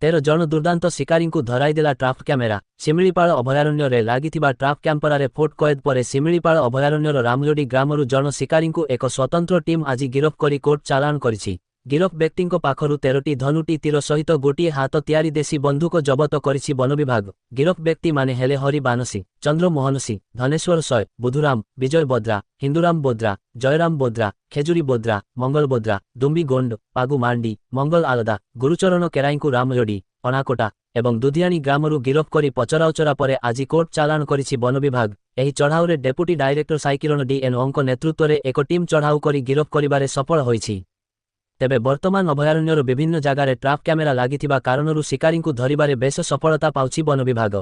13 ଜଣ ଦୁର୍ଦାନ୍ତ ଶିକାରୀଙ୍କୁ ଧରାଇଦେଲା trap camera. Similipal ଅଭୟାରଣ୍ୟରେ ଲାଗିଥିବା ଟ୍ରାପ୍ କ୍ୟାମେରାରେ ଫୋଟ କଏଦ ପରେ ଶିମିଳିପାଳ ଅଭୟାରଣ୍ୟର ରାମଯୋଡି ଗ୍ରାମରୁ ଜଣ ଶିକାରୀଙ୍କୁ ଏକ ସ୍ୱତନ୍ତ୍ର ଟିମ୍ ଆଜି ଗିରଫ କରି କୋର୍ଟ ଚାଲାଣ କରିଛି। ଗିରଫ ବ୍ୟକ୍ତିଙ୍କ ପାଖରୁ 13ଟି ଧନୁଟି ତୀର ସହିତ ଗୋଟିଏ ହାତ ତିଆରି ଦେଶୀ ବନ୍ଧୁକ ଜବତ କରିଛି ବନ ବିଭାଗ। ଗିରଫ ବ୍ୟକ୍ତିମାନେ ହେଲେ ହରି ବାନସୀ, ଚନ୍ଦ୍ରମୋହନ ସି, ଧନେଶ୍ୱର ସୟ, ବୁଧୁରାମ, ବିଜୟ ବୋଦ୍ରା, ହିନ୍ଦୁରାମ ବୋଦ୍ରା, ଜୟରାମ ବୋଦ୍ରା, ଖେଜୁରୀ ବୋଦ୍ରା, ମଙ୍ଗଳ ବୋଦ୍ରା, ଦୁମ୍ବି ଗୋଣ୍ଡ, ପାଗୁ ମାଣ୍ଡି, ମଙ୍ଗଲ ଆଲଦା, ଗୁରୁଚରଣ କେରାଇଙ୍କୁ ରାମଯୋଡି, ଅଣାକୋଟା ଏବଂ ଦୁଧିଆଣି ଗ୍ରାମରୁ ଗିରଫ କରି ପଚରାଉଚରା ପରେ ଆଜି କୋର୍ଟ ଚାଲାଣ କରିଛି ବନ ବିଭାଗ। ଏହି ଚଢ଼ାଉରେ ଡେପୁଟି ଡାଇରେକ୍ଟର ସାଇକିରଣ ଡି.ଏନ୍.ଓଙ୍କ ନେତୃତ୍ୱରେ ଏକ ଟିମ୍ ଚଢ଼ାଉ କରି ଗିରଫ କରିବାରେ ସଫଳ ହୋଇଛି। ତେବେ ବର୍ତ୍ତମାନ ଅଭୟାରଣ୍ୟର ବିଭିନ୍ନ ଜାଗାରେ ଟ୍ରାପ୍ କ୍ୟାମେରା ଲାଗିଥିବା କାରଣରୁ ଶିକାରୀଙ୍କୁ ଧରିବାରେ ବେଶ ସଫଳତା ପାଉଛି ବନ ବିଭାଗ।